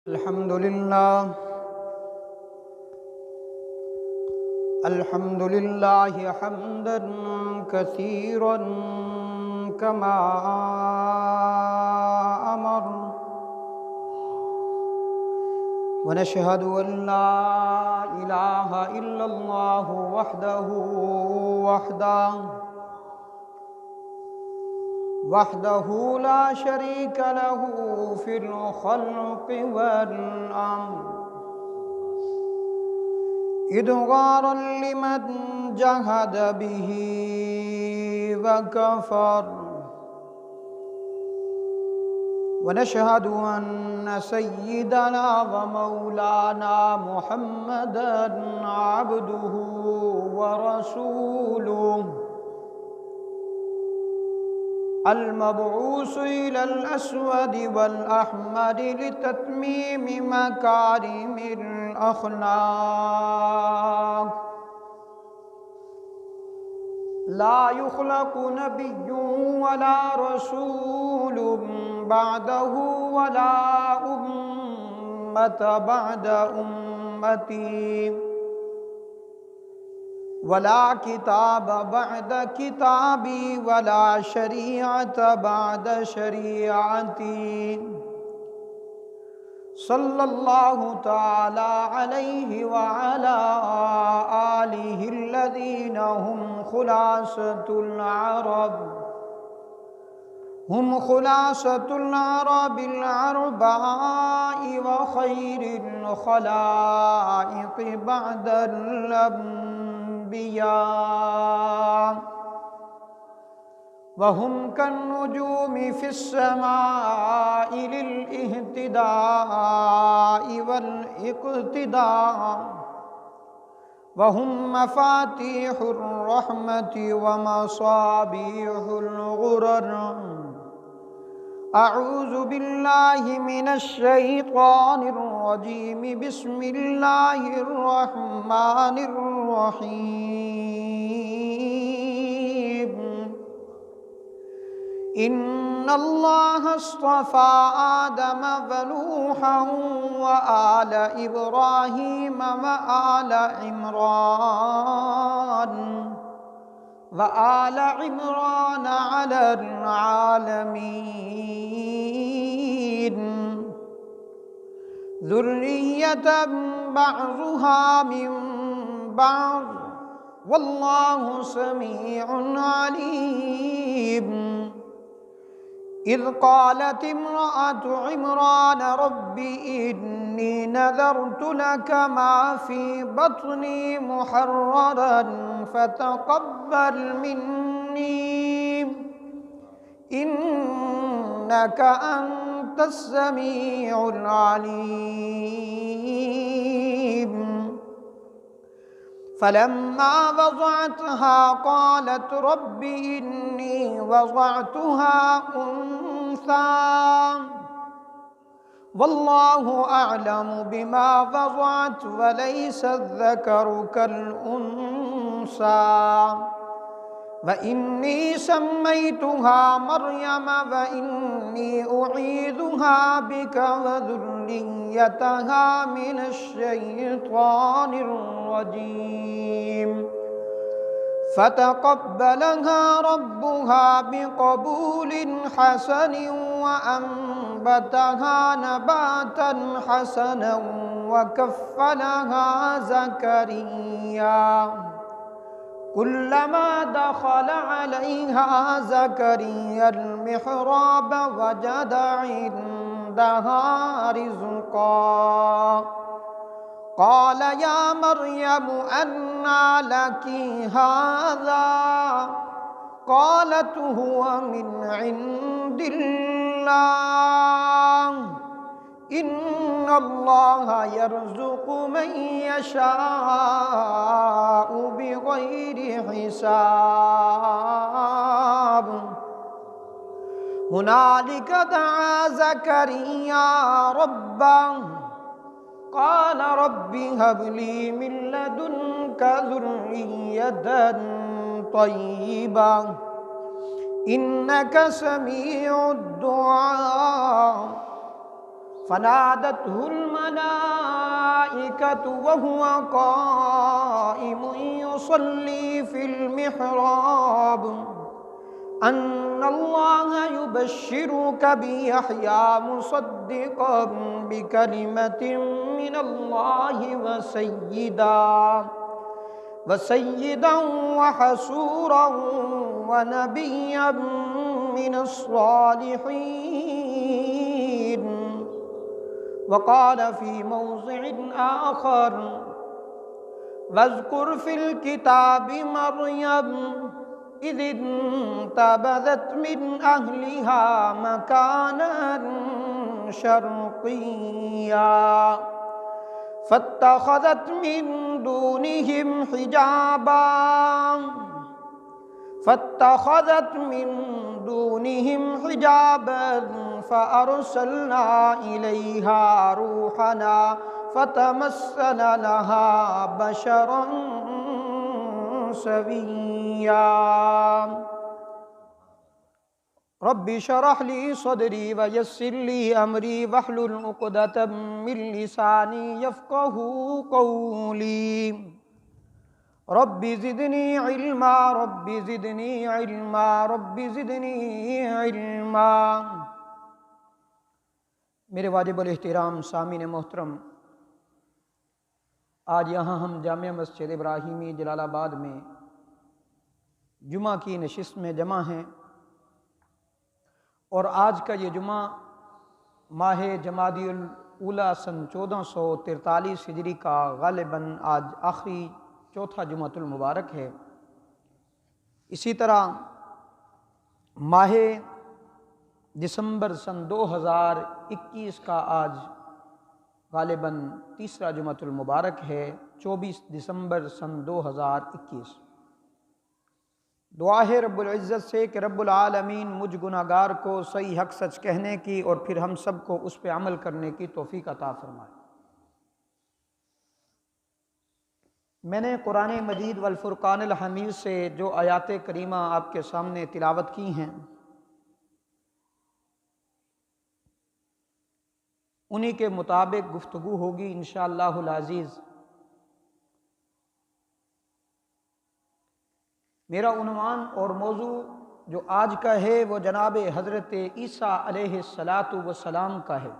الحمد لله حمدا كثيرا كما أمر، ونشهد أن لا إله إلا الله وحده لا شريك له في الخلق والأمر، إدغارا لمن جهد به وكفر، ونشهد أن سيدنا ومولانا محمدا عبده ورسوله المبعوث إلى الأسود والأحمر لتتميم مكارم الأخلاق. لا يخلق نبي ولا رسول بعده، ولا أمة بعد أمتي، ولا كتاب بعد كتابي، ولا شريعة بعد شريعتي. صلى الله تعالى عليه وعلى آله الذين هم خلاصة العرب الأربعاء، وخير الخلائق بعد الأنبياء، وهم كالنجوم في السماء للاهتداء والاقتداء، وهم مفاتيح الرحمة ومصابيح الغرر. أعوذ بالله من الشيطان الرجيم. بسم الله الرحمن الرحيم. إن الله اصطفى آدم ونوحا وآل إبراهيم وآل عمران على العالمين، ذرية بعضها من بعض، والله سميع عليم. إذ قالت امرأة عمران رب إني نذرت لك ما في بطني محررا فتقبل مني إنك أنت السميع العليم. فلما وضعتها قالت رب إني وضعتها أنثى والله أعلم بما وضعت وليس الذكر كالأنثى، وإني سميتها مريم وإني أعيذها بك وذريتها من الشيطان الرجيم. فتقبلها ربها بقبول حسن وأنبتها نباتا حسنا وكفلها زكريا. كلما دخل عليها زكريا المحراب وجد عندها رزقا. قال يا مريم أنى لك هذا؟ قالت هو من عند الله، إن الله يرزق من يشاء بغير حساب. هنالك دعا زكريا ربه قال رب هب لي من لدنك ذرية طيبة إنك سميع الدعاء. فنادته الملائكة وهو قائم يصلي في المحراب أن الله يبشرك بيحيى مصدقا بكلمة من الله وسيدا وحسورا ونبيا من الصالحين. وقال في موضع آخر واذكر في الكتاب مريم إذ انتبذت من أهلها مكانا شرقيا فاتخذت من دونهم حجابا فأرسلنا إليها روحنا فتمثل لها بشرا سويا. رب اشرح لي صدري ويسر لي أمري واحلل عقدة من لساني يفقهوا قولي. رب زدني علما رب زدني علما رب زدنی علما. میرے واجب الاحترام سامعین محترم، آج یہاں ہم جامع مسجد ابراہیمی جلال آباد میں جمعہ کی نشست میں جمع ہیں، اور آج کا یہ جمعہ ماہ جمادی الاولیٰ سن 1443 ہجری کا غالباً آج آخری چوتھا جمعۃ المبارک ہے۔ اسی طرح ماہ دسمبر سن 2021 کا آج غالباً تیسرا جمعۃ المبارک ہے، 24 دسمبر سن 2021۔ دعا ہے رب العزت سے کہ رب العالمین مجھ گناہگار کو صحیح حق سچ کہنے کی اور پھر ہم سب کو اس پہ عمل کرنے کی توفیق عطا فرمائے۔ میں نے قرآن مجید والفرقان الحمید سے جو آیات کریمہ آپ کے سامنے تلاوت کی ہیں، انہی کے مطابق گفتگو ہوگی انشاءاللہ العزیز۔ میرا عنوان اور موضوع جو آج کا ہے وہ جناب حضرت عیسیٰ علیہ السلام کا ہے۔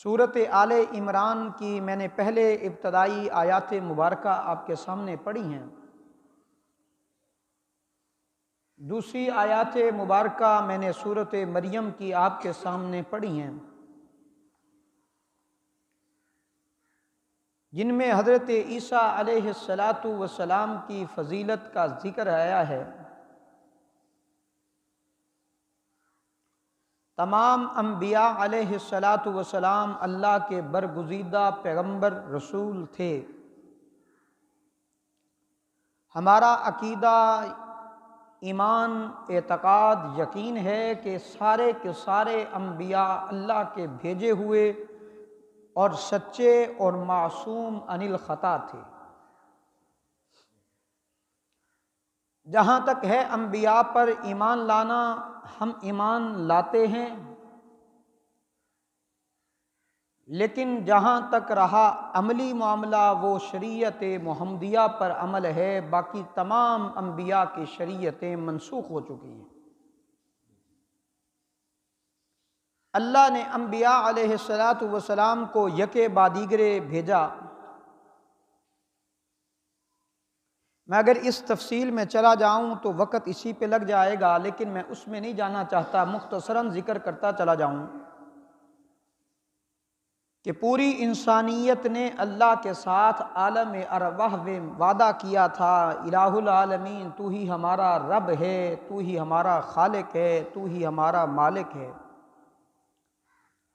سورۃ آل عمران کی میں نے پہلے ابتدائی آیات مبارکہ آپ کے سامنے پڑھی ہیں، دوسری آیات مبارکہ میں نے سورۃ مریم کی آپ کے سامنے پڑھی ہیں، جن میں حضرت عیسیٰ علیہ السلام کی فضیلت کا ذکر آیا ہے۔ تمام انبیاء علیہ السلام اللہ کے برگزیدہ پیغمبر رسول تھے۔ ہمارا عقیدہ، ایمان، اعتقاد، یقین ہے کہ سارے کے سارے انبیاء اللہ کے بھیجے ہوئے اور سچے اور معصوم عن الخطا تھے۔ جہاں تک ہے انبیاء پر ایمان لانا، ہم ایمان لاتے ہیں، لیکن جہاں تک رہا عملی معاملہ وہ شریعت محمدیہ پر عمل ہے، باقی تمام انبیاء کی شریعتیں منسوخ ہو چکی ہیں۔ اللہ نے انبیاء علیہ السلام کو یکے بعدیگرے بھیجا۔ میں اگر اس تفصیل میں چلا جاؤں تو وقت اسی پہ لگ جائے گا، لیکن میں اس میں نہیں جانا چاہتا، مختصراً ذکر کرتا چلا جاؤں کہ پوری انسانیت نے اللہ کے ساتھ عالم ارواح میں وعدہ کیا تھا، الہ العالمین تو ہی ہمارا رب ہے، تو ہی ہمارا خالق ہے، تو ہی ہمارا مالک ہے۔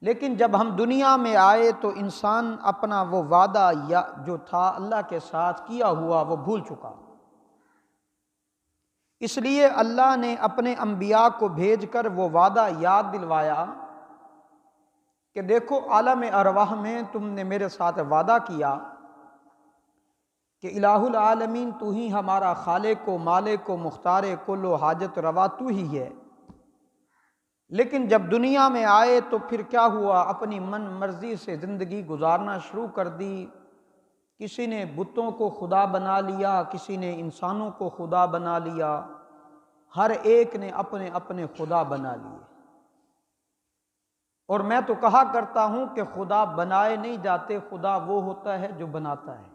لیکن جب ہم دنیا میں آئے تو انسان اپنا وہ وعدہ جو تھا اللہ کے ساتھ کیا ہوا وہ بھول چکا۔ اس لیے اللہ نے اپنے انبیاء کو بھیج کر وہ وعدہ یاد دلوایا کہ دیکھو عالم ارواح میں تم نے میرے ساتھ وعدہ کیا کہ الہ العالمین تو ہی ہمارا خالق و مالک و مختار کل و حاجت روا تو ہی ہے، لیکن جب دنیا میں آئے تو پھر کیا ہوا، اپنی من مرضی سے زندگی گزارنا شروع کر دی۔ کسی نے بتوں کو خدا بنا لیا، کسی نے انسانوں کو خدا بنا لیا، ہر ایک نے اپنے اپنے خدا بنا لیے۔ اور میں تو کہا کرتا ہوں کہ خدا بنائے نہیں جاتے، خدا وہ ہوتا ہے جو بناتا ہے۔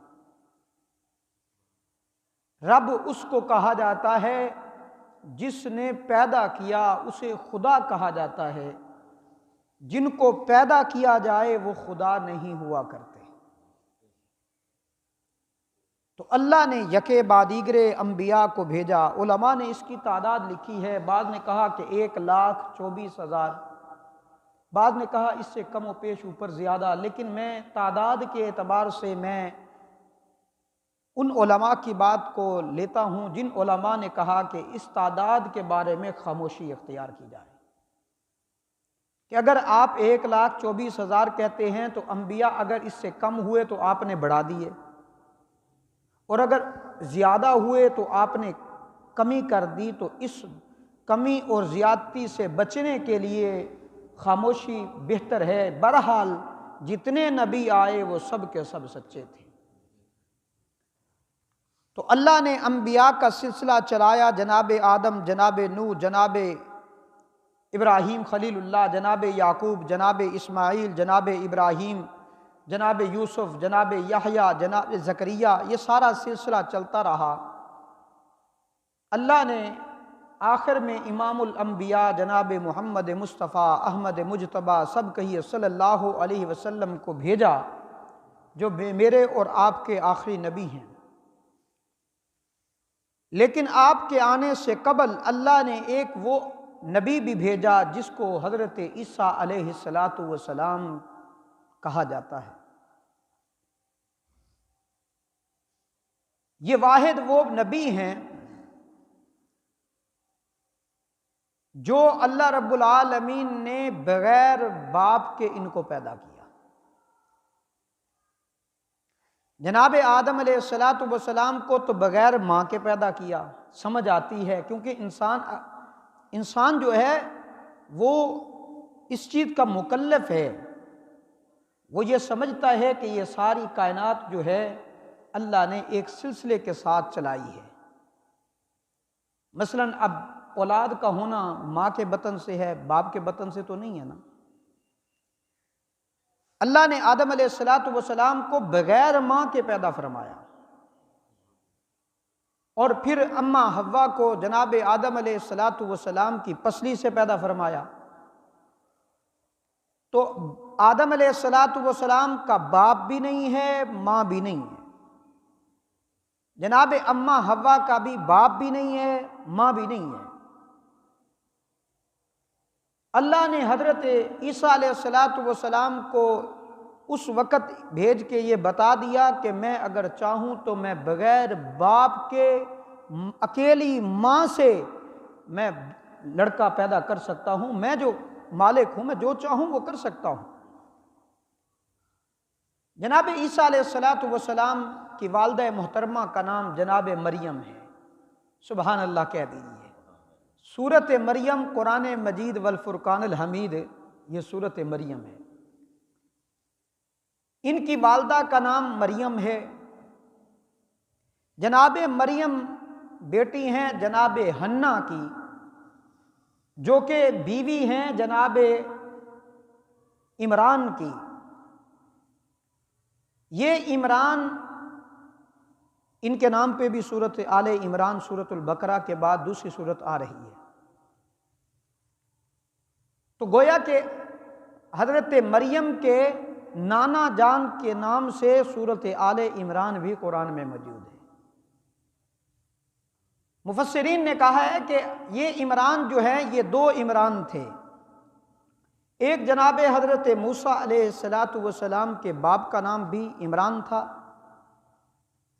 رب اس کو کہا جاتا ہے جس نے پیدا کیا، اسے خدا کہا جاتا ہے۔ جن کو پیدا کیا جائے وہ خدا نہیں ہوا کرتے۔ تو اللہ نے یکے بعد دیگرے انبیاء کو بھیجا۔ علماء نے اس کی تعداد لکھی ہے، بعض نے کہا کہ 1,24,000، بعض نے کہا اس سے کم و پیش اوپر زیادہ، لیکن میں تعداد کے اعتبار سے میں ان علماء کی بات کو لیتا ہوں جن علماء نے کہا کہ اس تعداد کے بارے میں خاموشی اختیار کی جائے، کہ اگر آپ 1,24,000 کہتے ہیں تو انبیاء اگر اس سے کم ہوئے تو آپ نے بڑھا دیے، اور اگر زیادہ ہوئے تو آپ نے کمی کر دی۔ تو اس کمی اور زیادتی سے بچنے کے لیے خاموشی بہتر ہے۔ بہرحال جتنے نبی آئے وہ سب کے سب سچے تھے۔ تو اللہ نے انبیاء کا سلسلہ چلایا، جناب آدم، جناب نوح، جناب ابراہیم خلیل اللہ، جناب یعقوب، جناب اسماعیل، جناب ابراہیم، جناب یوسف، جناب یحییٰ، جناب زکریا، یہ سارا سلسلہ چلتا رہا۔ اللہ نے آخر میں امام الانبیاء جناب محمد مصطفیٰ احمد مجتبیٰ، سب کہیے صلی اللہ علیہ وسلم کو بھیجا، جو میرے اور آپ کے آخری نبی ہیں۔ لیکن آپ کے آنے سے قبل اللہ نے ایک وہ نبی بھی بھیجا جس کو حضرت عیسیٰ علیہ السلام کہا جاتا ہے۔ یہ واحد وہ نبی ہیں جو اللہ رب العالمین نے بغیر باپ کے ان کو پیدا کیا۔ جناب آدم علیہ السلام کو تو بغیر ماں کے پیدا کیا، سمجھ آتی ہے، کیونکہ انسان جو ہے وہ اس چیز کا مکلف ہے، وہ یہ سمجھتا ہے کہ یہ ساری کائنات جو ہے اللہ نے ایک سلسلے کے ساتھ چلائی ہے۔ مثلا اب اولاد کا ہونا ماں کے بطن سے ہے، باپ کے بطن سے تو نہیں ہے نا۔ اللہ نے آدم علیہ السلام کو بغیر ماں کے پیدا فرمایا، اور پھر اماں حوا کو جناب آدم علیہ السلام کی پسلی سے پیدا فرمایا۔ تو آدم علیہ السلام کا باپ بھی نہیں ہے، ماں بھی نہیں ہے۔ جناب اماں حوا کا بھی باپ بھی نہیں ہے، ماں بھی نہیں ہے۔ اللہ نے حضرت عیسیٰ علیہ السلام کو اس وقت بھیج کے یہ بتا دیا کہ میں اگر چاہوں تو میں بغیر باپ کے اکیلی ماں سے میں لڑکا پیدا کر سکتا ہوں، میں جو مالک ہوں، میں جو چاہوں وہ کر سکتا ہوں۔ جناب عیسیٰ علیہ السلام کی والدہ محترمہ کا نام جناب مریم ہے، سبحان اللہ کہہ دیجیے۔ سورت مریم قرآن مجید والفرقان الحمید، یہ سورت مریم ہے۔ ان کی والدہ کا نام مریم ہے۔ جناب مریم بیٹی ہیں جناب حنا کی، جو کہ بیوی ہیں جناب عمران کی۔ یہ عمران، ان کے نام پہ بھی سورت آل عمران سورت البقرہ کے بعد دوسری سورت آ رہی ہے۔ تو گویا کہ حضرت مریم کے نانا جان کے نام سے سورت آل عمران بھی قرآن میں موجود ہے۔ مفسرین نے کہا ہے کہ یہ عمران جو ہے یہ دو عمران تھے۔ ایک جناب حضرت موسیٰ علیہ السلام کے باپ کا نام بھی عمران تھا،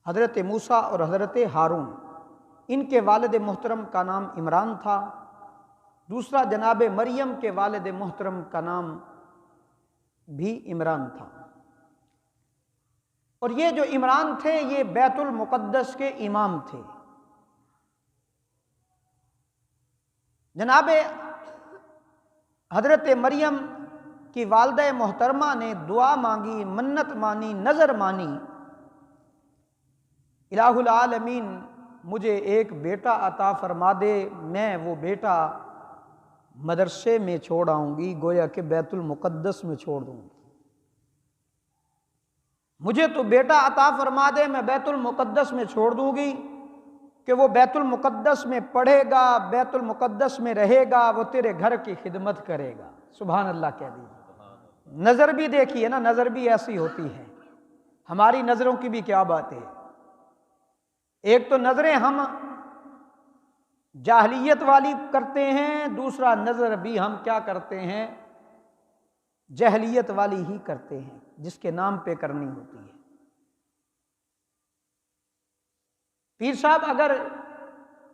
حضرت موسیٰ اور حضرت ہارون، ان کے والد محترم کا نام عمران تھا۔ دوسرا جناب مریم کے والد محترم کا نام بھی عمران تھا۔ اور یہ جو عمران تھے یہ بیت المقدس کے امام تھے۔ جناب حضرت مریم کی والدہ محترمہ نے دعا مانگی، منت مانی، نظر مانی، الہ العالمین مجھے ایک بیٹا عطا فرما دے، میں وہ بیٹا مدرسے میں چھوڑ آؤں گی، گویا کہ بیت المقدس میں چھوڑ دوں گی۔ مجھے تو بیٹا عطا فرما دے، میں بیت المقدس میں چھوڑ دوں گی کہ وہ بیت المقدس میں پڑھے گا، بیت المقدس میں رہے گا، وہ تیرے گھر کی خدمت کرے گا۔ سبحان اللہ کہہ دیجیے۔ نظر بھی دیکھیے نا، نظر بھی ایسی ہوتی ہے، ہماری نظروں کی بھی کیا بات ہے۔ ایک تو نظریں ہم جاہلیت والی کرتے ہیں، دوسرا نظر بھی ہم کیا کرتے ہیں، جہلیت والی ہی کرتے ہیں، جس کے نام پہ کرنی ہوتی ہے۔ پیر صاحب اگر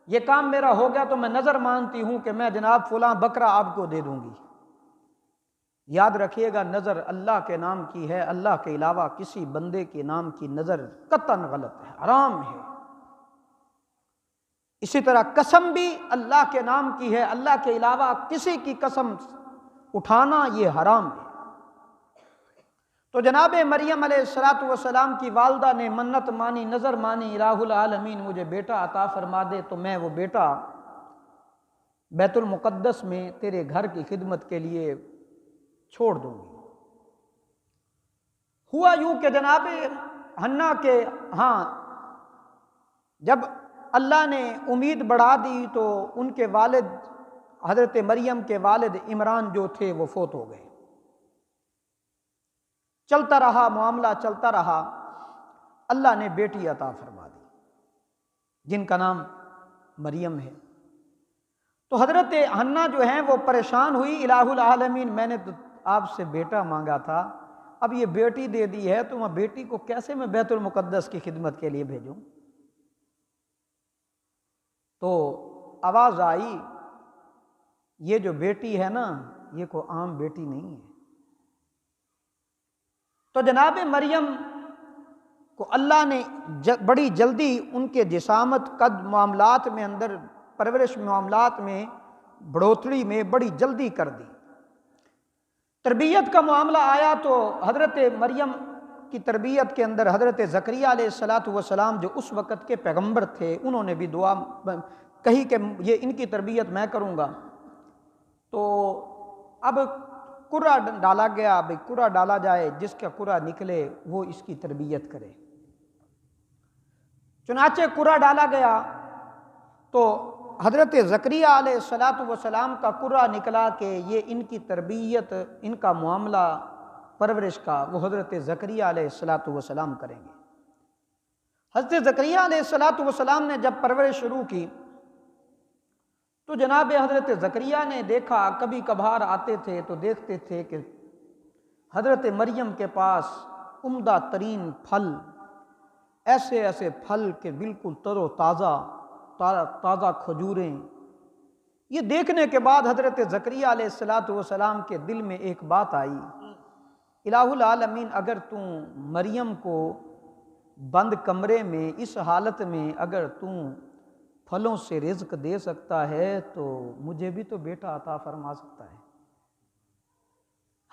یہ کام میرا ہو گیا تو میں نظر مانتی ہوں کہ میں جناب فلاں بکرا آپ کو دے دوں گی۔ یاد رکھیے گا، نظر اللہ کے نام کی ہے، اللہ کے علاوہ کسی بندے کے نام کی نظر قطعاً غلط ہے، حرام ہے۔ اسی طرح قسم بھی اللہ کے نام کی ہے، اللہ کے علاوہ کسی کی قسم اٹھانا یہ حرام ہے۔ تو جناب مریم علیہ السلام کی والدہ نے منت مانی، نظر مانی، الہ العالمین مجھے بیٹا عطا فرما دے تو میں وہ بیٹا بیت المقدس میں تیرے گھر کی خدمت کے لیے چھوڑ دوں گی۔ ہوا یوں کہ جناب حنا کے ہاں جب اللہ نے امید بڑھا دی تو ان کے والد حضرت مریم کے والد عمران جو تھے وہ فوت ہو گئے۔ چلتا رہا معاملہ، چلتا رہا، اللہ نے بیٹی عطا فرما دی جن کا نام مریم ہے۔ تو حضرت حنا جو ہیں وہ پریشان ہوئی، الہ العالمین میں نے تو آپ سے بیٹا مانگا تھا، اب یہ بیٹی دے دی ہے تو میں بیٹی کو کیسے میں بیت المقدس کی خدمت کے لیے بھیجوں؟ تو آواز آئی، یہ جو بیٹی ہے نا یہ کوئی عام بیٹی نہیں ہے۔ تو جناب مریم کو اللہ نے بڑی جلدی ان کے جسامت، قد، معاملات میں اندر، پرورش معاملات میں، بڑھوتری میں بڑی جلدی کر دی۔ تربیت کا معاملہ آیا تو حضرت مریم کی تربیت کے اندر حضرت زکریا علیہ السلام جو اس وقت کے پیغمبر تھے، انہوں نے بھی دعا کہی کہ یہ ان کی تربیت میں کروں گا۔ تو اب قرہ ڈالا گیا، اب قرہ ڈالا جائے، جس کا قرہ نکلے وہ اس کی تربیت کرے۔ چنانچہ قرہ ڈالا گیا تو حضرت زکریا علیہ السلام کا قرہ نکلا کہ یہ ان کی تربیت، ان کا معاملہ پرورش کا وہ حضرت زکریا علیہ السلام کریں گے۔ حضرت زکریا علیہ السلام نے جب پرورش شروع کی تو جناب حضرت زکریا نے دیکھا، کبھی کبھار آتے تھے تو دیکھتے تھے کہ حضرت مریم کے پاس عمدہ ترین پھل، ایسے ایسے پھل کہ بالکل تر و تازہ کھجوریں۔ یہ دیکھنے کے بعد حضرت زکریا علیہ السلام کے دل میں ایک بات آئی، الہ العالمین اگر تم مریم کو بند کمرے میں اس حالت میں اگر تم پھلوں سے رزق دے سکتا ہے تو مجھے بھی تو بیٹا عطا فرما سکتا ہے۔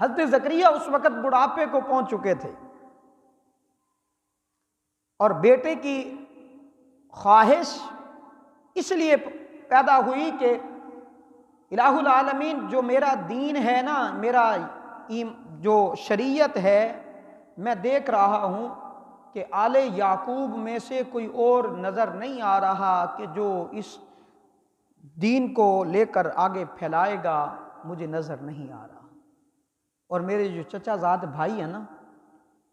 حضرت زکریا اس وقت بڑھاپے کو پہنچ چکے تھے اور بیٹے کی خواہش اس لیے پیدا ہوئی کہ الہ العالمین جو میرا دین ہے نا، میرا جو شریعت ہے، میں دیکھ رہا ہوں کہ آل یعقوب میں سے کوئی اور نظر نہیں آ رہا کہ جو اس دین کو لے کر آگے پھیلائے گا، مجھے نظر نہیں آ رہا۔ اور میرے جو چچا زاد بھائی ہیں نا،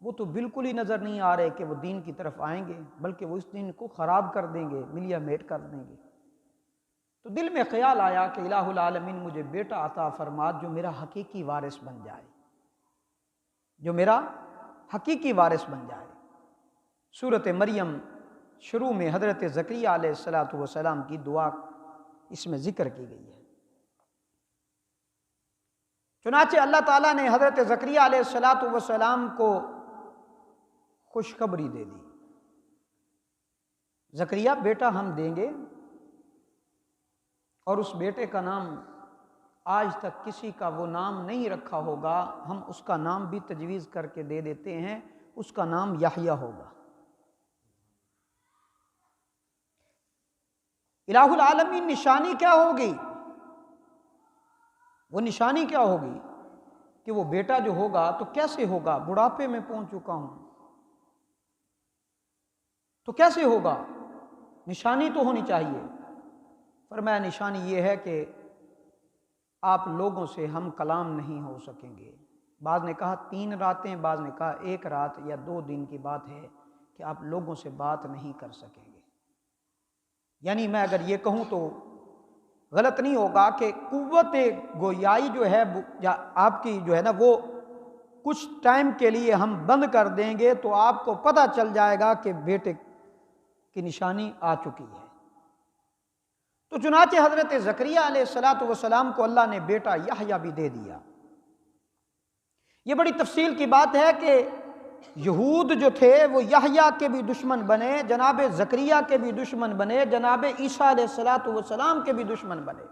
وہ تو بالکل ہی نظر نہیں آ رہے کہ وہ دین کی طرف آئیں گے، بلکہ وہ اس دین کو خراب کر دیں گے، ملیا میٹ کر دیں گے۔ تو دل میں خیال آیا کہ الہ العالمین مجھے بیٹا عطا فرما جو میرا حقیقی وارث بن جائے، جو میرا حقیقی وارث بن جائے۔ سورۃ مریم شروع میں حضرت زکریا علیہ السلام کی دعا اس میں ذکر کی گئی ہے۔ چنانچہ اللہ تعالیٰ نے حضرت زکریا علیہ السلام کو خوشخبری دے دی، زکریا بیٹا ہم دیں گے اور اس بیٹے کا نام آج تک کسی کا وہ نام نہیں رکھا ہوگا، ہم اس کا نام بھی تجویز کر کے دے دیتے ہیں، اس کا نام یحییٰ ہوگا۔ الہ العالمین نشانی کیا ہوگی؟ وہ نشانی کیا ہوگی کہ وہ بیٹا جو ہوگا تو کیسے ہوگا؟ بڑھاپے میں پہنچ چکا ہوں تو کیسے ہوگا؟ نشانی تو ہونی چاہیے۔ فرمایا نشانی یہ ہے کہ آپ لوگوں سے ہم کلام نہیں ہو سکیں گے۔ بعض نے کہا 3 راتیں، بعض نے کہا 1 رات یا 2 دن کی بات ہے کہ آپ لوگوں سے بات نہیں کر سکیں گے۔ یعنی میں اگر یہ کہوں تو غلط نہیں ہوگا کہ قوت گویائی جو ہے یا آپ کی جو ہے نا وہ کچھ ٹائم کے لیے ہم بند کر دیں گے تو آپ کو پتہ چل جائے گا کہ بیٹے کی نشانی آ چکی ہے۔ تو چنانچہ حضرت زکریہ علیہ السلام کو اللہ نے بیٹا یحییٰ بھی دے دیا۔ یہ بڑی تفصیل کی بات ہے کہ یہود جو تھے وہ یحییٰ کے بھی دشمن بنے، جناب زکریہ کے بھی دشمن بنے، جناب عیسیٰ علیہ السلام کے بھی دشمن بنے۔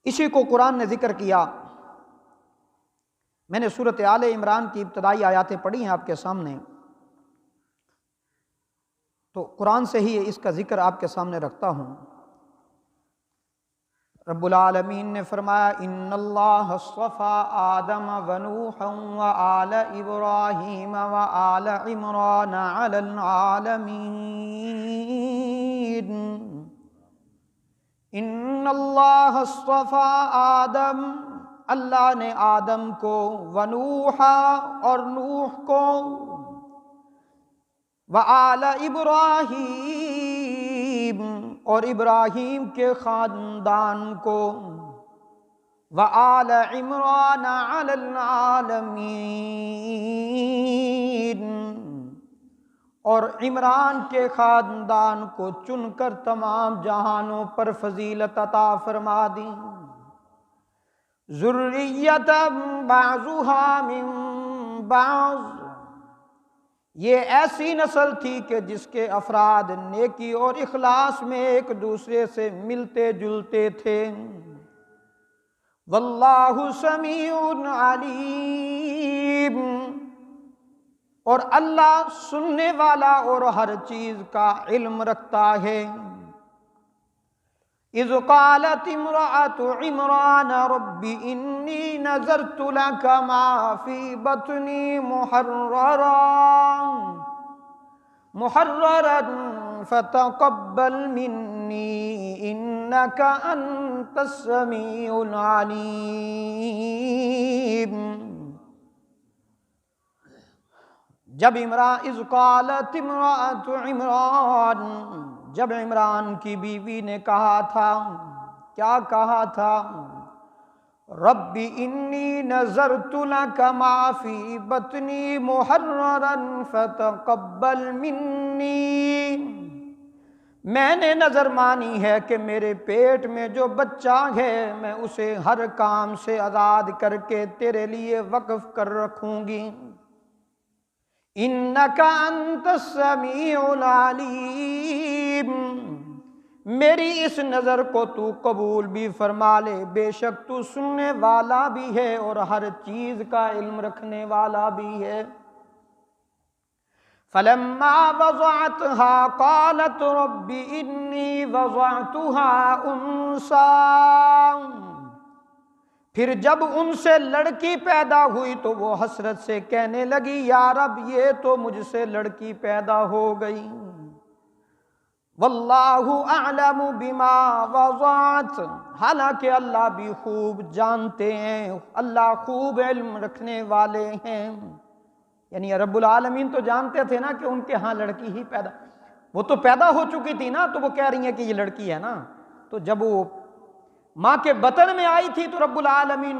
اسی کو قرآن نے ذکر کیا۔ میں نے سورۃ آل عمران کی ابتدائی آیاتیں پڑھی ہیں آپ کے سامنے، تو قرآن سے ہی اس کا ذکر آپ کے سامنے رکھتا ہوں۔ رب العالمین نے فرمایا ان اللہ اصطفى آدم ونوحا وآل ابراہیم وآل عمران علی العالمین۔ ان اللہ اصطفى آدم، اللہ نے آدم کو، ونوحا اور نوح کو، وآل ابراہیم اور ابراہیم کے خاندان کو، وآل عمران علی العالمین اور عمران کے خاندان کو چن کر تمام جہانوں پر فضیلت عطا فرما دی۔ ذریۃ بعضھا من بعض، یہ ایسی نسل تھی کہ جس کے افراد نیکی اور اخلاص میں ایک دوسرے سے ملتے جلتے تھے۔ واللہ سمیع علیم، اور اللہ سننے والا اور ہر چیز کا علم رکھتا ہے۔ اذ قالت امرأة عمران رب انی نذرت لك ما في بطنی محررا فتقبل منی انك انت السمیع العلیم۔ جب اذ قالت امرأة عمران، جب عمران کی بیوی نے کہا تھا، کیا کہا تھا؟ رب انی نذرت لك ما في بطنی محررا فتقبل منی، میں نے نظر مانی ہے کہ میرے پیٹ میں جو بچہ ہے میں اسے ہر کام سے آزاد کر کے تیرے لیے وقف کر رکھوں گی۔ انک انت السمیع العلیم، میری اس نظر کو تو قبول بھی فرما لے، بے شک تو سننے والا بھی ہے اور ہر چیز کا علم رکھنے والا بھی ہے۔ فلما وضعتها قالت رب انی وضعتها انثی، پھر جب ان سے لڑکی پیدا ہوئی تو وہ حسرت سے کہنے لگی یا رب یہ تو مجھ سے لڑکی پیدا ہو گئی۔ واللہ اعلم بما وضعت، حالانکہ اللہ بھی خوب جانتے ہیں، اللہ خوب علم رکھنے والے ہیں۔ یعنی رب العالمین تو جانتے تھے نا کہ ان کے ہاں لڑکی ہی پیدا، وہ تو پیدا ہو چکی تھی نا، تو وہ کہہ رہی ہیں کہ یہ لڑکی ہے نا، تو جب وہ ماں کے بطن میں آئی تھی تو رب العالمین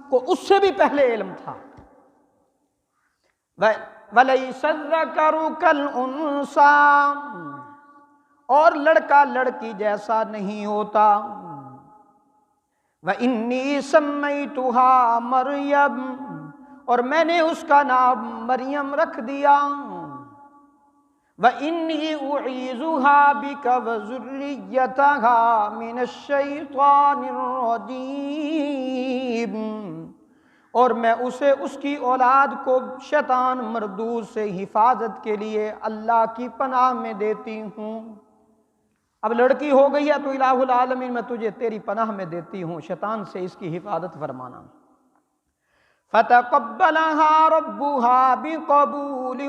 کو اس سے بھی پہلے علم تھا۔ وَلَيْسَ الذَّكَرُ كَالْأُنثَىٰ، اور لڑکا لڑکی جیسا نہیں ہوتا۔ وَإِنِّي سَمَّيْتُهَا مَرْيَمَ، اور میں نے اس کا نام مریم رکھ دیا۔ وَإِنِّي أُعِيذُهَا بِكَ وَذُرِّيَّتَهَا مِنَ الشَّيْطَانِ الرَّجِيمِ، اور میں اسے اس کی اولاد کو شیطان مردود سے حفاظت کے لیے اللہ کی پناہ میں دیتی ہوں۔ اب لڑکی ہو گئی ہے تو الہ العالمین میں تجھے تیری پناہ میں دیتی ہوں، شیطان سے اس کی حفاظت فرمانا۔ فَتَقَبَّلَهَا رَبُّهَا بِقَبُولٍ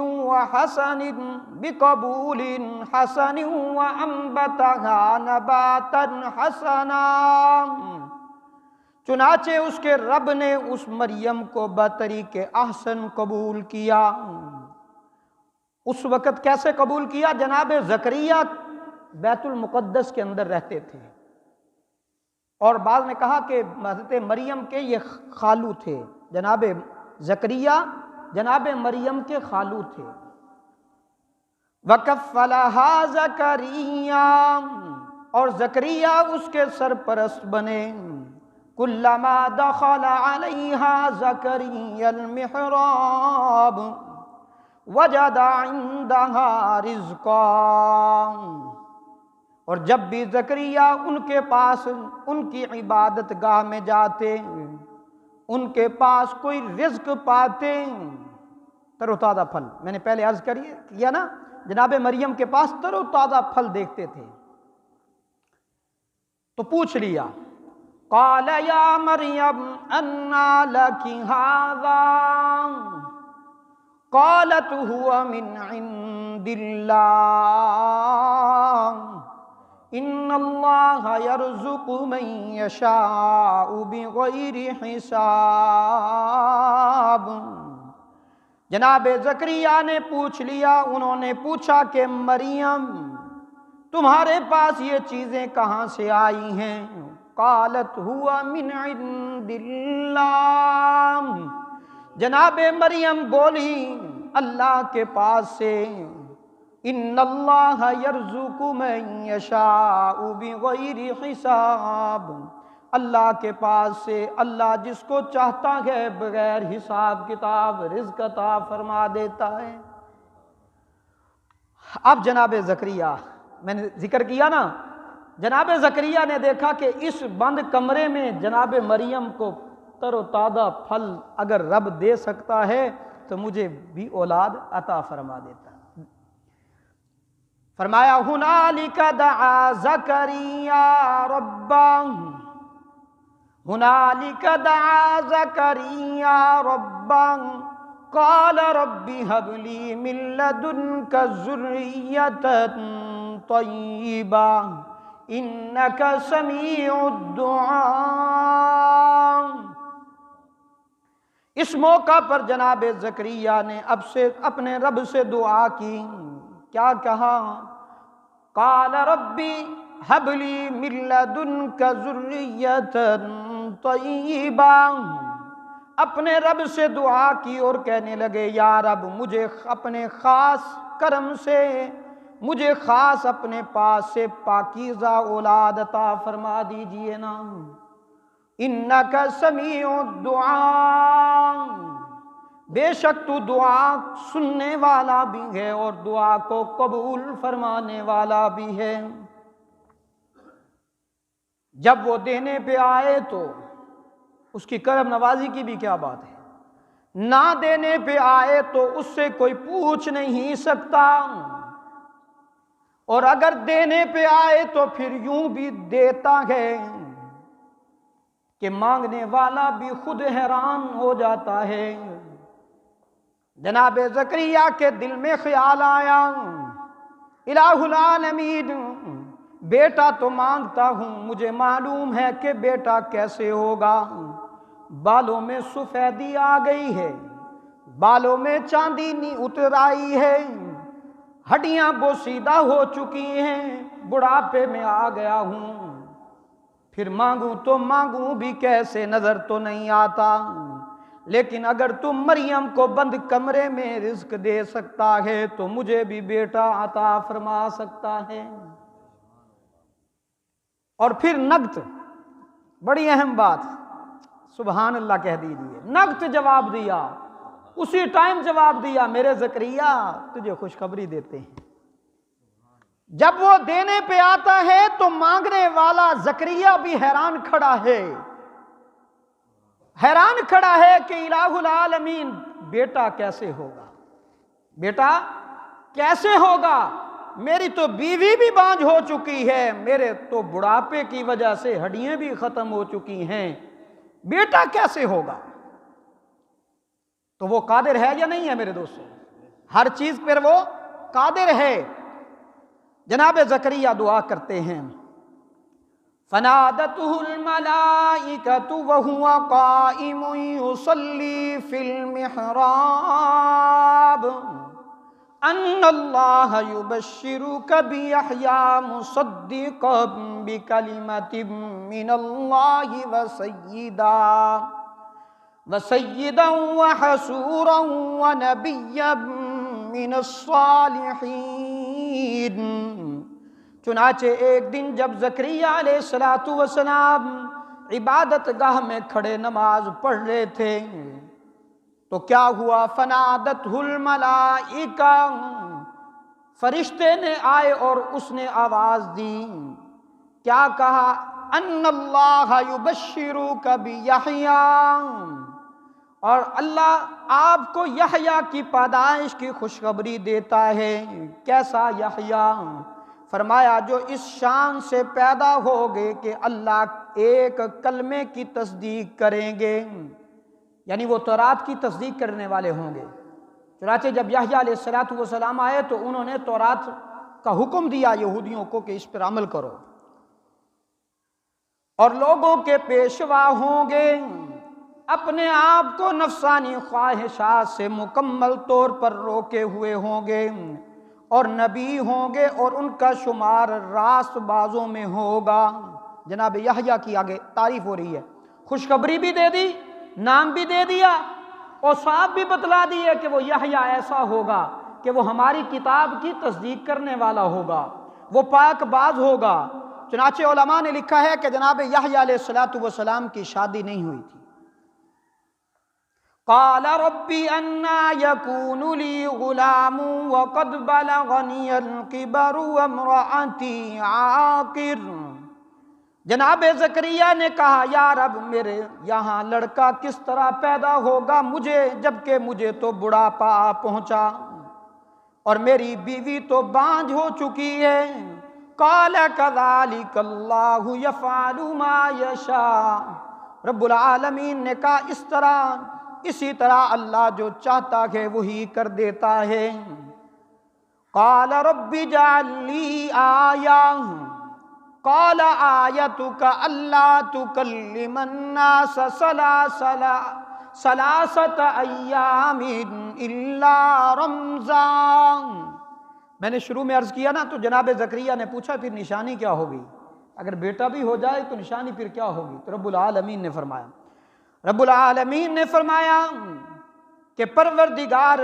حَسَنٍ وَأَنبَتَهَا نَبَاتًا حَسَنًا، چنانچہ اس کے رب نے اس مریم کو بطریق احسن قبول کیا۔ اس وقت کیسے قبول کیا؟ جناب زکریا بیت المقدس کے اندر رہتے تھے، اور بعض نے کہا کہ حضرت مریم کے یہ خالو تھے، جناب زکریا جناب مریم کے خالو تھے۔ وَكَفَّلَهَا زَكَرِيَّا، اور زکریا اس کے سرپرست بنے۔ كُلَّمَا دَخَلَ عَلَيْهَا زَكَرِيَّا الْمِحْرَابَ وَجَدَ عِندَهَا رِزْقًا، اور جب بھی زکریا ان کے پاس ان کی عبادت گاہ میں جاتے، ان کے پاس کوئی رزق پاتے، تر و تازہ پھل۔ میں نے پہلے عرض کیا نا، جناب مریم کے پاس تر و تازہ پھل دیکھتے تھے، تو پوچھ لیا، قال یا مریم انا لک ھذا، قالت هو من عند اللہ ان اللہ یرزق من یشاء بغیر حساب۔ جناب زکریا نے پوچھ لیا، انہوں نے پوچھا کہ مریم تمہارے پاس یہ چیزیں کہاں سے آئی ہیں؟ قالت هو من عند اللہ، جناب مریم بولی اللہ کے پاس سے، ان اللہ یرزق من یشاء بغیر حساب، اللہ کے پاس سے اللہ جس کو چاہتا ہے بغیر حساب کتاب رزق عطا فرما دیتا ہے۔ اب جناب زکریا، میں نے ذکر کیا نا، جناب زکریا نے دیکھا کہ اس بند کمرے میں جناب مریم کو تر و تازہ پھل اگر رب دے سکتا ہے تو مجھے بھی اولاد عطا فرما دیتا۔ فرمایا ہنالک دعا زکریا ربہ، ہنالک دعا زکریا ربہ قال رب هب لی من لدنک ذریۃ طیبہ انک سمیع الدعاء۔ اس موقع پر جناب زکریا نے اب سے اپنے رب سے دعا کی، کیا کہا؟ قال ربی هب لی من لدنک ذریۃ طیبہ، اپنے رب سے دعا کی اور کہنے لگے یا رب مجھے اپنے خاص کرم سے، مجھے خاص اپنے پاس سے پاکیزہ اولاد عطا فرما دیجئے نا۔ انک سمیع الدعاء، بے شک تو دعا سننے والا بھی ہے اور دعا کو قبول فرمانے والا بھی ہے۔ جب وہ دینے پہ آئے تو اس کی کرم نوازی کی بھی کیا بات ہے، نہ دینے پہ آئے تو اس سے کوئی پوچھ نہیں سکتا، اور اگر دینے پہ آئے تو پھر یوں بھی دیتا ہے کہ مانگنے والا بھی خود حیران ہو جاتا ہے۔ جناب زکریا کے دل میں خیال آیا، الہ العالمین بیٹا تو مانگتا ہوں، مجھے معلوم ہے کہ بیٹا کیسے ہوگا، بالوں میں سفیدی آ گئی ہے، بالوں میں چاندی اتر آئی ہے، ہڈیاں بوسیدہ ہو چکی ہیں، بڑھاپے میں آ گیا ہوں، پھر مانگوں تو مانگوں بھی کیسے، نظر تو نہیں آتا، لیکن اگر تم مریم کو بند کمرے میں رزق دے سکتا ہے تو مجھے بھی بیٹا عطا فرما سکتا ہے۔ اور پھر نقد، بڑی اہم بات، سبحان اللہ کہہ دیجیے، نقد جواب دیا، اسی ٹائم جواب دیا، میرے زکریا تجھے خوشخبری دیتے ہیں، جب وہ دینے پہ آتا ہے تو مانگنے والا زکریا بھی حیران کھڑا ہے، حیران کھڑا ہے کہ الہ العالمین بیٹا کیسے ہوگا، بیٹا کیسے ہوگا، میری تو بیوی بھی بانجھ ہو چکی ہے، میرے تو بڑھاپے کی وجہ سے ہڈیاں بھی ختم ہو چکی ہیں، بیٹا کیسے ہوگا؟ تو وہ قادر ہے یا نہیں ہے میرے دوستو؟ ہر چیز پر وہ قادر ہے۔ جناب زکریا دعا کرتے ہیں، فنادته الملائکۃ وهو قائم یصلی فی المحراب ان اللہ یبشرک بیحییٰ مصدقا بکلمۃ من اللہ وسیدا وحسورا ونبیا من الصالحین۔ چنانچہ ایک دن جب زکریا علیہ السلام عبادت گاہ میں کھڑے نماز پڑھ رہے تھے تو کیا ہوا؟ فنادتہ الملائکہ، فرشتے نے آئے اور اس نے آواز دی، کیا کہا؟ ان اللہ یبشرک بیحییٰ، اور اللہ آپ کو یحییٰ کی پیدائش کی خوشخبری دیتا ہے۔ کیسا یحییٰ؟ فرمایا جو اس شان سے پیدا ہوگے کہ اللہ ایک کلمے کی تصدیق کریں گے، یعنی وہ تورات کی تصدیق کرنے والے ہوں گے۔ چنانچہ جب یحییٰ علیہ السلام آئے تو انہوں نے تورات کا حکم دیا یہودیوں کو کہ اس پر عمل کرو، اور لوگوں کے پیشوا ہوں گے، اپنے آپ کو نفسانی خواہشات سے مکمل طور پر روکے ہوئے ہوں گے، اور نبی ہوں گے اور ان کا شمار راست بازوں میں ہوگا۔ جناب یحییٰ کی آگے تعریف ہو رہی ہے، خوشخبری بھی دے دی، نام بھی دے دیا، اور صاحب بھی بتلا دیے کہ وہ یحییٰ ایسا ہوگا کہ وہ ہماری کتاب کی تصدیق کرنے والا ہوگا، وہ پاک باز ہوگا۔ چنانچہ علماء نے لکھا ہے کہ جناب یحییٰ علیہ السلام کی شادی نہیں ہوئی تھی۔ قال رب انا يكون لي غلام وقد بلغني الكبر وامرأتي عاقر۔ جناب زکریا نے کہا یا رب میرے یہاں لڑکا کس طرح پیدا ہوگا مجھے، جبکہ مجھے تو بڑھاپا آ پہنچا اور میری بیوی تو بانجھ ہو چکی ہے۔ قال كذلك اللہ يفعل ما يشاء، رب العالمین نے کہا اسی طرح اللہ جو چاہتا ہے وہی کر دیتا ہے۔ قال رب اجعل لی آیہ، قال آیتک الا تکلم الناس ثلاثۃ ایام الا رمزا۔ میں نے شروع میں عرض کیا نا، تو جناب زکریا نے پوچھا پھر نشانی کیا ہوگی؟ اگر بیٹا بھی ہو جائے تو نشانی پھر کیا ہوگی؟ تو رب العالمین نے فرمایا کہ پروردگار،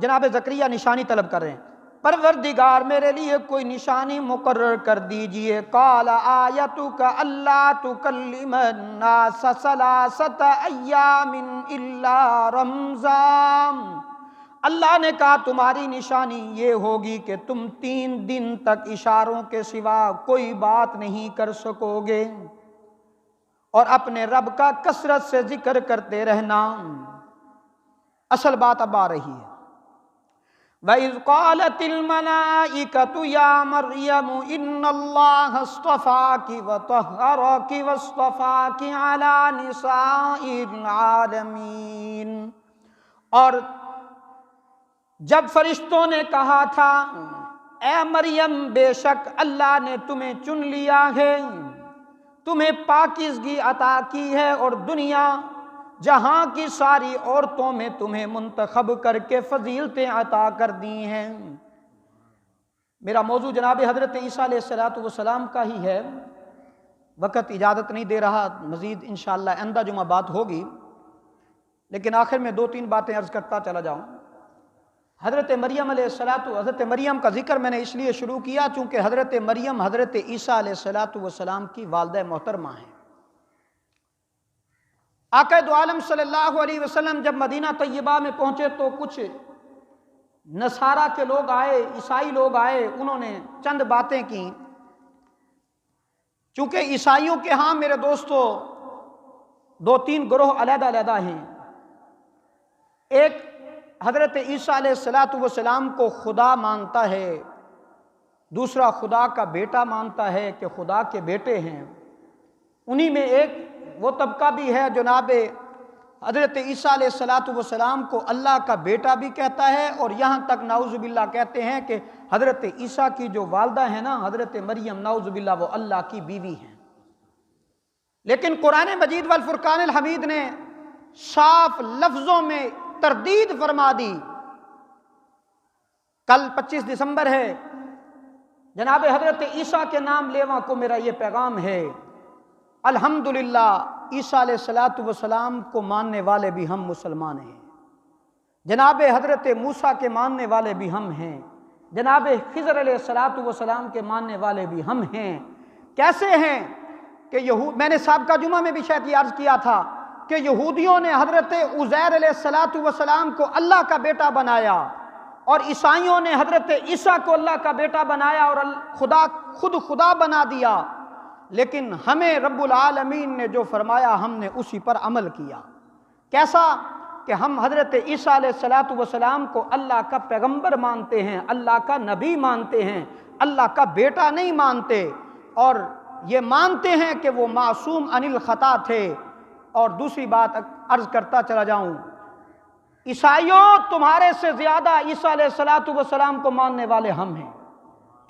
جناب زکریا نشانی طلب کر رہے ہیں، پروردگار میرے لیے کوئی نشانی مقرر کر دیجئے۔ قال آیتک الا تکلم الناس ثلاثۃ ایام الا رمزا، اللہ نے کہا تمہاری نشانی یہ ہوگی کہ تم 3 دن تک اشاروں کے سوا کوئی بات نہیں کر سکو گے، اور اپنے رب کا کثرت سے ذکر کرتے رہنا۔ اصل بات اب آ رہی ہے، وَإِذْ قَالَتِ الْمَلَائِكَةُ يَا مَرْيَمُ إِنَّ اللَّهَ اصْطَفَاكِ وَطَهَّرَكِ وَاصْطَفَاكِ عَلَى نِسَاءِ الْعَالَمِينَ، اور جب فرشتوں نے کہا تھا اے مریم بے شک اللہ نے تمہیں چن لیا ہے، تمہیں پاکیزگی عطا کی ہے، اور دنیا جہاں کی ساری عورتوں میں تمہیں منتخب کر کے فضیلتیں عطا کر دی ہیں۔ میرا موضوع جناب حضرت عیسیٰ علیہ السلام کا ہی ہے، وقت اجازت نہیں دے رہا، مزید انشاءاللہ آئندہ جمعہ بات ہوگی، لیکن آخر میں 2-3 باتیں عرض کرتا چلا جاؤں۔ حضرت مریم علیہ حضرت مریم کا ذکر میں نے اس لیے شروع کیا چونکہ حضرت مریم حضرت عیسیٰ علیہ السلام کی والدہ محترمہ ہیں۔ آقا دو عالم صلی اللہ علیہ وسلم جب مدینہ طیبہ میں پہنچے تو کچھ نصارہ کے لوگ آئے، عیسائی لوگ آئے، انہوں نے چند باتیں کی۔ چونکہ عیسائیوں کے ہاں میرے دوستو دو تین گروہ علیحدہ علیحدہ ہیں۔ ایک حضرت عیسیٰ علیہ السلام کو خدا مانتا ہے، دوسرا خدا کا بیٹا مانتا ہے کہ خدا کے بیٹے ہیں۔ انہی میں ایک وہ طبقہ بھی ہے جناب حضرت عیسیٰ علیہ السلام کو اللہ کا بیٹا بھی کہتا ہے، اور یہاں تک نعوذ باللہ کہتے ہیں کہ حضرت عیسیٰ کی جو والدہ ہے نا حضرت مریم، نعوذ باللہ وہ اللہ کی بیوی ہیں۔ لیکن قرآن مجید والفرقان الحمید نے صاف لفظوں میں تردید فرما دی۔ کل 25 دسمبر ہے، جناب حضرت عیسیٰ کے نام لیواں کو میرا یہ پیغام ہے، الحمدللہ عیسیٰ علیہ السلام کو ماننے والے بھی ہم مسلمان ہیں، جناب حضرت موسیٰ کے ماننے والے بھی ہم ہیں، جناب خضر علیہ السلام کے ماننے والے بھی ہم ہیں۔ کیسے ہیں کہ میں نے سابقہ جمعہ میں بھی شاید یہ عرض کیا تھا کہ یہودیوں نے حضرت عزیر علیہ السلام کو اللہ کا بیٹا بنایا، اور عیسائیوں نے حضرت عیسیٰ کو اللہ کا بیٹا بنایا اور خود خدا بنا دیا۔ لیکن ہمیں رب العالمین نے جو فرمایا ہم نے اسی پر عمل کیا۔ کیسا کہ ہم حضرت عیسیٰ علیہ السلام کو اللہ کا پیغمبر مانتے ہیں، اللہ کا نبی مانتے ہیں، اللہ کا بیٹا نہیں مانتے، اور یہ مانتے ہیں کہ وہ معصوم عن الخطا تھے۔ اور دوسری بات عرض کرتا چلا جاؤں، عیسائیوں تمہارے سے زیادہ عیسیٰ علیہ السلام کو ماننے والے ہم ہیں۔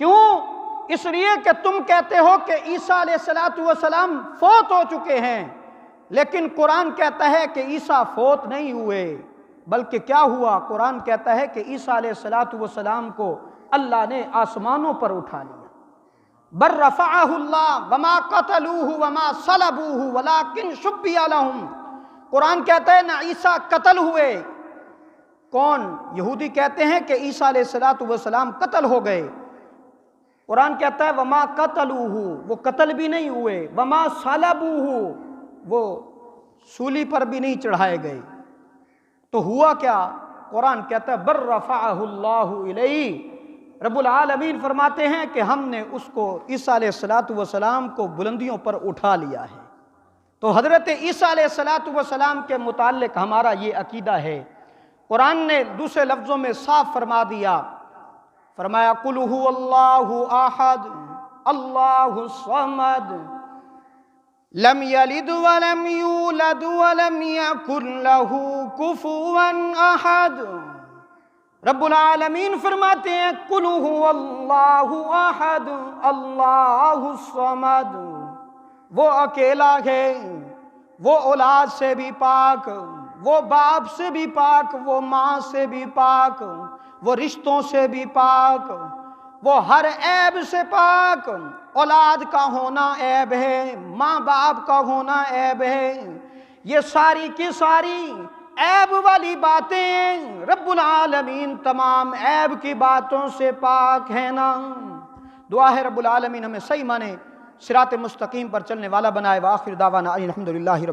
کیوں؟ اس لیے کہ تم کہتے ہو کہ عیسیٰ علیہ السلام فوت ہو چکے ہیں، لیکن قرآن کہتا ہے کہ عیسیٰ فوت نہیں ہوئے، بلکہ کیا ہوا؟ قرآن کہتا ہے کہ عیسیٰ علیہ السلام کو اللہ نے آسمانوں پر اٹھا لیا۔ بل رفعہ اللہ وما قتلوہ وما صلبوہ ولکن شبیہ لہم۔ قرآن کہتا ہے نہ عیسیٰ قتل ہوئے۔ کون؟ یہودی کہتے ہیں کہ عیسیٰ علیہ السلام قتل ہو گئے۔ قرآن کہتا ہے وما قتلوہ، وہ قتل بھی نہیں ہوئے، وما صلبوہ، وہ سولی پر بھی نہیں چڑھائے گئے۔ تو ہوا کیا؟ قرآن کہتا ہے بل رفعہ اللہ الیہ، رب العالمین فرماتے ہیں کہ ہم نے اس کو عیسیٰ علیہ السلام کو بلندیوں پر اٹھا لیا ہے۔ تو حضرت عیسیٰ علیہ السلام کے متعلق ہمارا یہ عقیدہ ہے۔ قرآن نے دوسرے لفظوں میں صاف فرما دیا، فرمایا قل هو اللہ احد اللہ الصمد لم یلد ولم یولد ولم یکن لہ کفوا احد۔ رب العالمین فرماتے ہیں قل هو اللہ احد اللہ الصمد، وہ اکیلا ہے، وہ اولاد سے بھی پاک، وہ باپ سے بھی پاک، وہ ماں سے بھی پاک، وہ رشتوں سے بھی پاک، وہ ہر عیب سے پاک۔ اولاد کا ہونا عیب ہے، ماں باپ کا ہونا عیب ہے، یہ ساری کی ساری عیب والی باتیں، رب العالمین تمام عیب کی باتوں سے پاک ہے نا۔ دعا ہے رب العالمین ہمیں صحیح معنی صراط مستقیم پر چلنے والا بنائے۔ وآخر دعوانا الحمدللہ۔